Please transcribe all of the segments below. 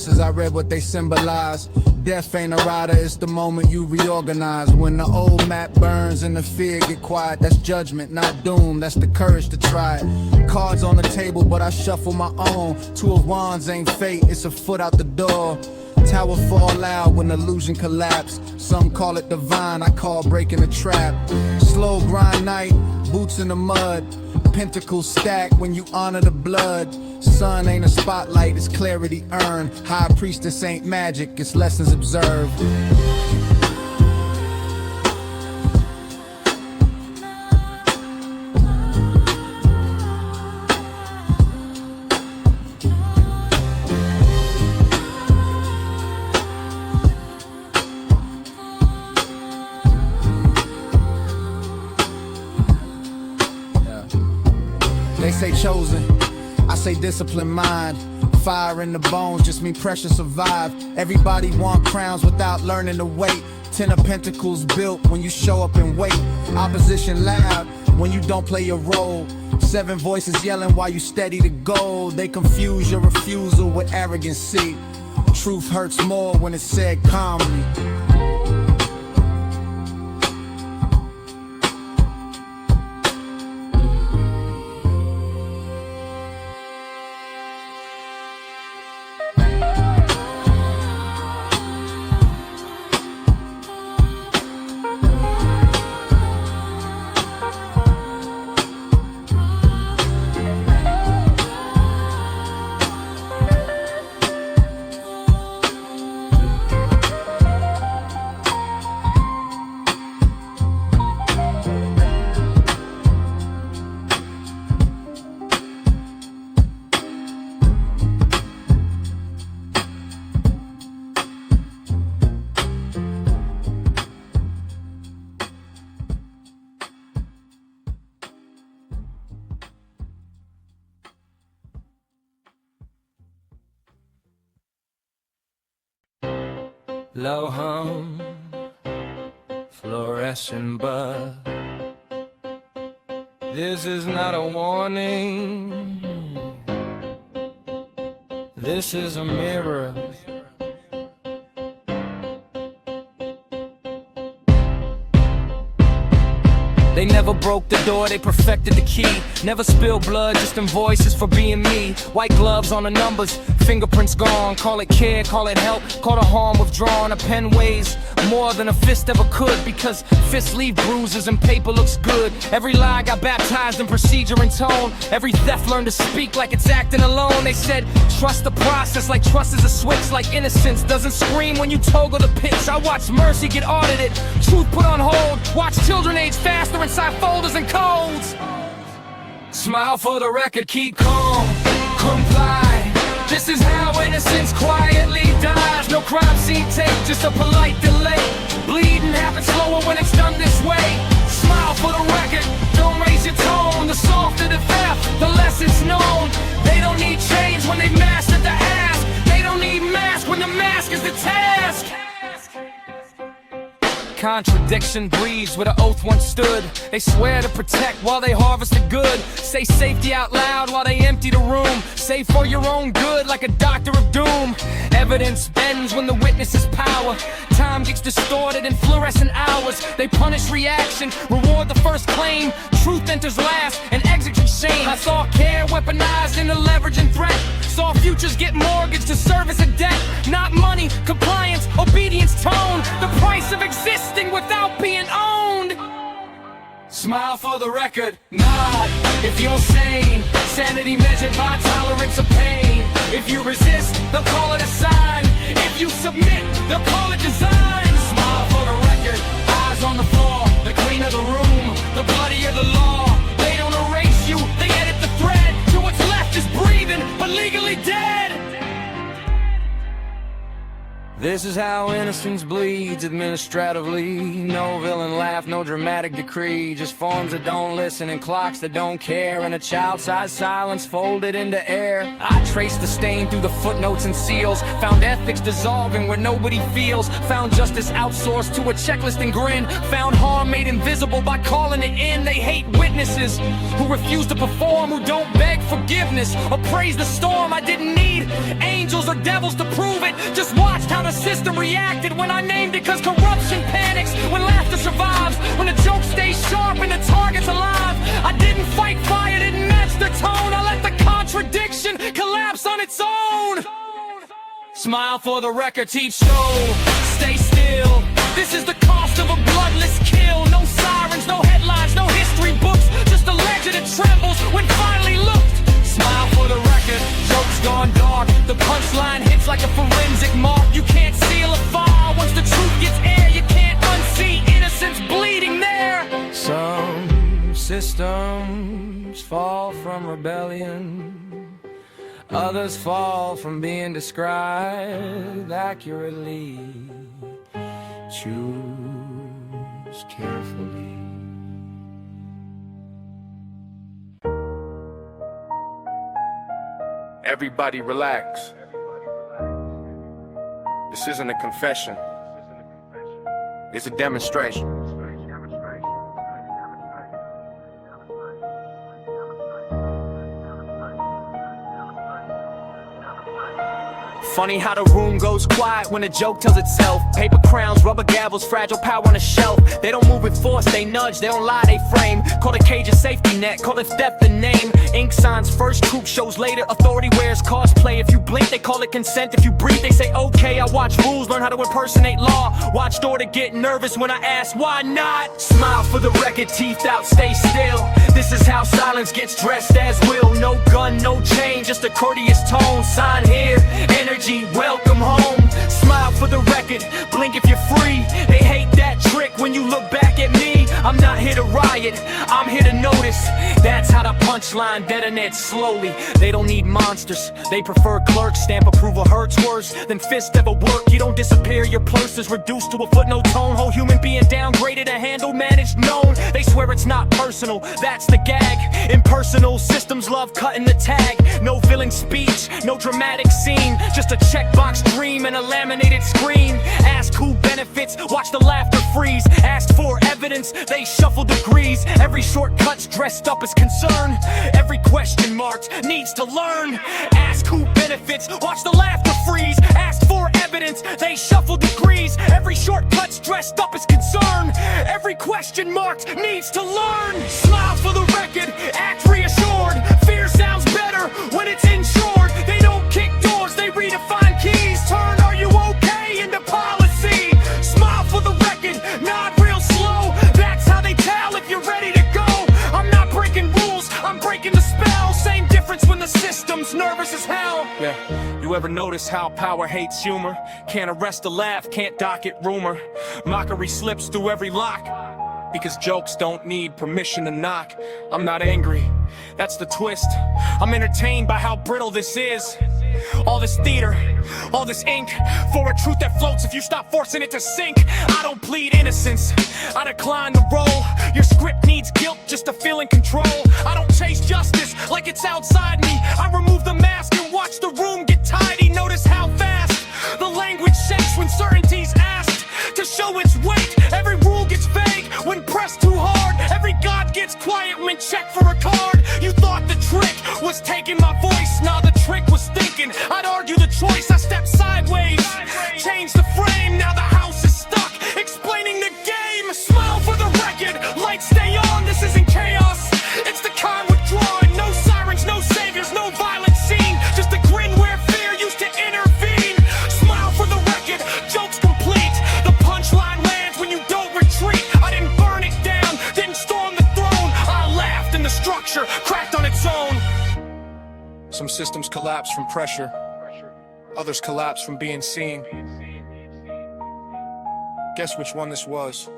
verses, I read what they symbolize. Death ain't a rider, it's the moment you reorganize. When the old map burns and the fear get quiet, that's judgment, not doom, that's the courage to try it. Cards on the table, but I shuffle my own. Two of wands ain't fate, it's a foot out the door. Tower fall loud when illusion collapse. Some call it divine, I call breaking the trap. Slow grind night, boots in the mud. Pentacles stack when you honor the blood. Sun ain't a spotlight, it's clarity earned. High priestess ain't magic, it's lessons observed. They say chosen, I say disciplined mind. Fire in the bones, just mean pressure survive. Everybody want crowns without learning to wait. 10 of pentacles built when you show up and wait. Opposition loud when you don't play your role. 7 voices yelling while you steady the goal. They confuse your refusal with arrogancy. Truth hurts more when it's said calmly. Low hum, fluorescent bulb. This is not a warning. This is a mirror. They never broke the door, they perfected the key. Never spilled blood, just invoices for being me. White gloves on the numbers, fingerprints gone. Call it care, call it help, call the harm withdrawn. A pen weighs more than a fist ever could, because fists leave bruises and paper looks good. Every lie got baptized in procedure and tone. Every theft learned to speak like it's acting alone. They said trust the process like trust is a switch. Like innocence doesn't scream when you toggle the pitch. I watch mercy get audited, truth put on hold. Watch children age faster inside folders and codes. Smile for the record, keep calm, comply. This is how innocence quietly dies. No crime scene tape, just a polite delay. Bleeding happens slower when it's done this way. Smile for the record, don't raise your tone. The softer the theft, the less it's known. They don't need change when they've mastered the ask. They don't need mask when the mask is the task. Contradiction breeds where the oath once stood. They swear to protect while they harvest the good. Say safety out loud while they empty the room. Say for your own good like a doctor of doom. Evidence bends when the witness is power. Time gets distorted in fluorescent hours. They punish reaction, reward the first claim. Truth enters last and executes shame. I saw care weaponized into leverage and threat. Saw futures get mortgaged to service a debt. Not money, compliance, obedience tone. The price of existing without being owned. Smile for the record, nod if you're sane. Sanity measured by tolerance of pain. If you resist, they'll call it a sign. If you submit, they'll call it design. Smile for the record, eyes on the floor. The queen of the room, the bloody of the law. They don't erase you, they edit the thread. To what's left is breathing, but legally dead. This is how innocence bleeds administratively. No villain laugh, no dramatic decree. Just forms that don't listen and clocks that don't care, and a child-sized silence folded into air. I traced the stain through the footnotes and seals. Found ethics dissolving where nobody feels. Found justice outsourced to a checklist and grin. Found harm made invisible by calling it in. They hate witnesses who refuse to perform, who don't beg forgiveness or praise the storm. I didn't need angels or devils to prove it. Just watched how the system reacted when I named it. Cause corruption panics when laughter survives, when the joke stays sharp and the target's alive. I didn't fight fire, didn't match the tone. I let the contradiction collapse on its own. Smile for the record, teach show. Stay still. This is the cost of a bloodless kill. No sirens, no headlines, no history books. Just a legend that trembles when finally looked. Smile for the record, joke's gone dark. The punchline hits like a forensic mark. You can't seal a file once the truth gets air. You can't unsee innocence bleeding there. Some systems fall from rebellion. Others fall from being described accurately. Choose carefully. Everybody relax. This isn't a confession. It's a demonstration. Funny how the room goes quiet when a joke tells itself. Paper crowns, rubber gavels, fragile power on a shelf. They don't move with force, they nudge, they don't lie, they frame. Call the cage a safety net, call it theft the name. Ink signs first, troop shows later. Authority wears cosplay. If you blink, they call it consent. If you breathe, they say okay. I watch rules, learn how to impersonate law. Watched order get nervous when I ask why not. Smile for the record, teeth out, stay still. This is how silence gets dressed as will. No gun, no chain, just a courteous tone. Sign here, energy, welcome home. Smile for the record, blink if you're free. They hate that trick when you look back at me. I'm not here to riot, I'm here to notice. That's how the punchline detonates slowly. They don't need monsters, they prefer clerks. Stamp approval hurts worse than fist ever work. You don't disappear, your purse is reduced to a footnote tone. Whole human being downgraded, a handle managed, known. They swear it's not personal, that's the gag. Impersonal systems love cutting the tag. No villain speech, no dramatic scene. Just a checkbox dream and a laminated screen. Ask who benefits, watch the laughter freeze. Asked for evidence, they shuffle degrees. Every shortcut's dressed up as concern. Every question marked needs to learn. Ask who benefits, watch the laughter freeze. Asked for evidence, they shuffle degrees. Every shortcut's dressed up as concern. Every question marked needs to learn. Smile for the record, act reassured. Fear sounds better when it's insured. They don't kick doors, they redefine keys. Turn are you okay into policy. Smile for the record, nod real slow. That's how they tell if you're ready to go. I'm not breaking rules, I'm breaking the spell. Same difference when the system's nervous as hell. Yeah, you ever notice how power hates humor? Can't arrest a laugh, can't dock it rumor. Mockery slips through every lock, because jokes don't need permission to knock. I'm not angry, that's the twist. I'm entertained by how brittle this is. All this theater, all this ink, for a truth that floats if you stop forcing it to sink. I don't plead innocence, I decline the role. Your script needs guilt just to feel in control. I don't chase justice like it's outside me. I remove the mask and watch the room get tidy. Notice how fast the language shakes when certainty's asked to show its weight. Every rule gets vague when pressed too hard. Every god gets quiet when checked for a card. You thought the trick was taking my voice. Nah, the trick was thinking I'd argue the choice. I stepped sideways, changed the frame. Now the house is stuck, explaining the game. Smile for the record, lights stay on. This isn't chaos, it's the kind withdrawing. No sirens, no saviors, no violent scene. Just a grin where fear used to intervene. Smile for the record, jokes complete. The punchline lands when you don't retreat. I didn't burn it down, didn't storm the throne. I laughed and the structure cracked on its own. Some systems collapse from pressure, others collapse from being seen. Guess which one this was?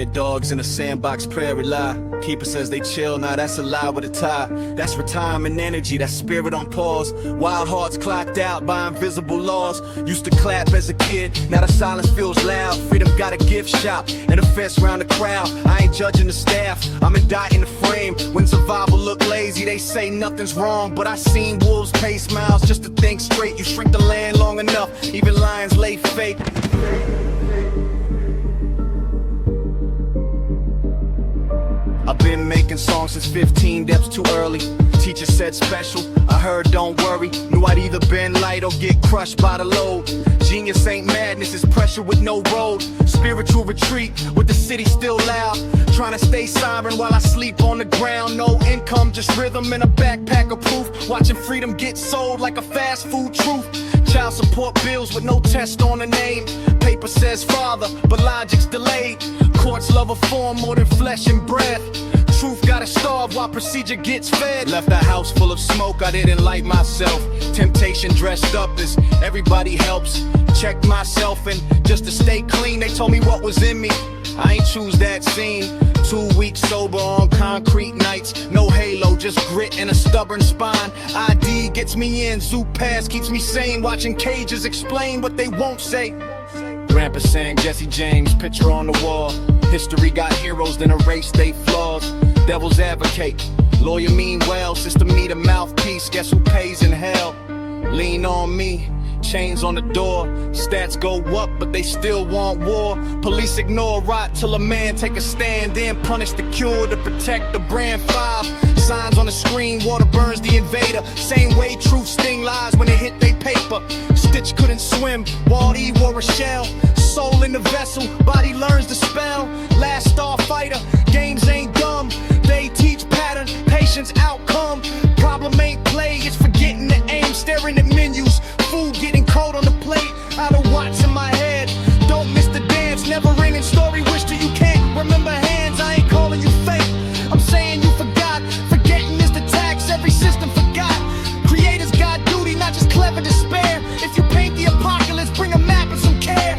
Scared dogs in a sandbox prairie lie. Keeper says they chill, now that's a lie with a tie. That's retirement energy, that's spirit on pause. Wild hearts clocked out by invisible laws. Used to clap as a kid, now the silence feels loud. Freedom got a gift shop and a fence round the crowd. I ain't judging the staff, I'm indicting the frame. When survival look lazy, they say nothing's wrong. But I seen wolves pace miles just to think straight. You shrink the land long enough, even lions lay fake. I've been making songs since 15, that's too early. Teacher said special, I heard don't worry. Knew I'd either bend light or get crushed by the load. Genius ain't madness, it's pressure with no road. Spiritual retreat with the city still loud. Trying to stay sovereign while I sleep on the ground. No income, just rhythm and a backpack of proof. Watching freedom get sold like a fast food truth. Child support bills with no test on the name. Paper says father, but logic's delayed. Courts love a form more than flesh and breath. Truth gotta starve while procedure gets fed. Left a house full of smoke, I didn't light myself. Temptation dressed up as everybody helps. Checked myself and just to stay clean, they told me what was in me. I ain't choose that scene. 2 weeks sober on concrete nights. No halo, just grit and a stubborn spine. ID gets me in, Zoo Pass keeps me sane. Watching cages explain what they won't say. Grandpa sang Jesse James, picture on the wall. History got heroes, then erase they flaws. Devil's advocate, lawyer mean well. System need a mouthpiece, guess who pays in hell? Lean on me, chains on the door. Stats go up, but they still want war. Police ignore rot till a man take a stand. Then punish the cure to protect the brand 5. Signs on the screen, water burns the invader. Same way truth sting lies when they hit they paper. Stitch couldn't swim, Walt E wore a shell. Soul in the vessel, body learns the spell. Last star fighter, games ain't dumb. They teach pattern, patience, outcome. Problem ain't play, it's forgetting to aim. Staring at menus, food getting cold on the plate. Out of watts in my head, don't miss the dance. Never ending story, wish till you can't remember hands. I ain't calling you fake, I'm saying you forgot. Forgetting is the tax, every system forgot. Creators got duty, not just clever despair. If you paint the apocalypse, bring a map and some care.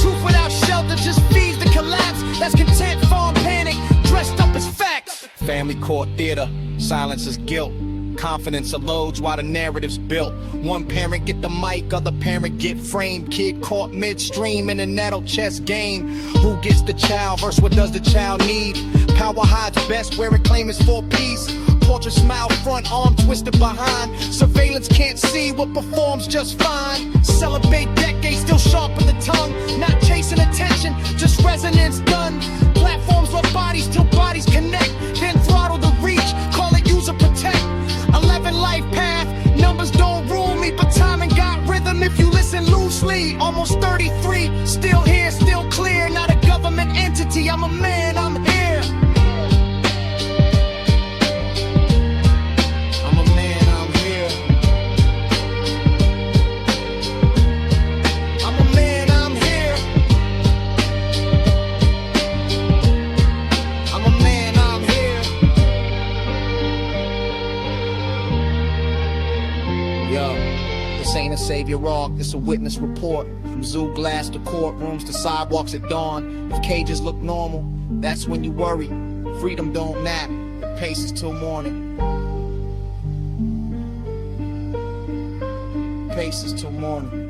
Truth without shelter just feeds the collapse. That's content, farm panic, dressed up as facts. Family court theater, silence is guilt. Confidence elodes while the narrative's built. One parent get the mic, other parent get framed. Kid caught midstream in a nettle chess game. Who gets the child versus what does the child need? Power hides best where it claims for peace. Portrait smile front, arm twisted behind. Surveillance can't see what performs just fine. Celebrate decades, still sharp in the tongue. Not chasing attention, just resonance done. Platforms love bodies till bodies connect. Then throttle the reach, call it user protect. 11 life path, numbers don't rule me, but timing got rhythm if you listen loosely. Almost 33, still here, still clear. Not a government entity, I'm a man, I'm here. This ain't a savior arc, it's a witness report. From zoo glass to courtrooms to sidewalks at dawn. If cages look normal, that's when you worry. Freedom don't nap, it paces till morning. Paces till morning.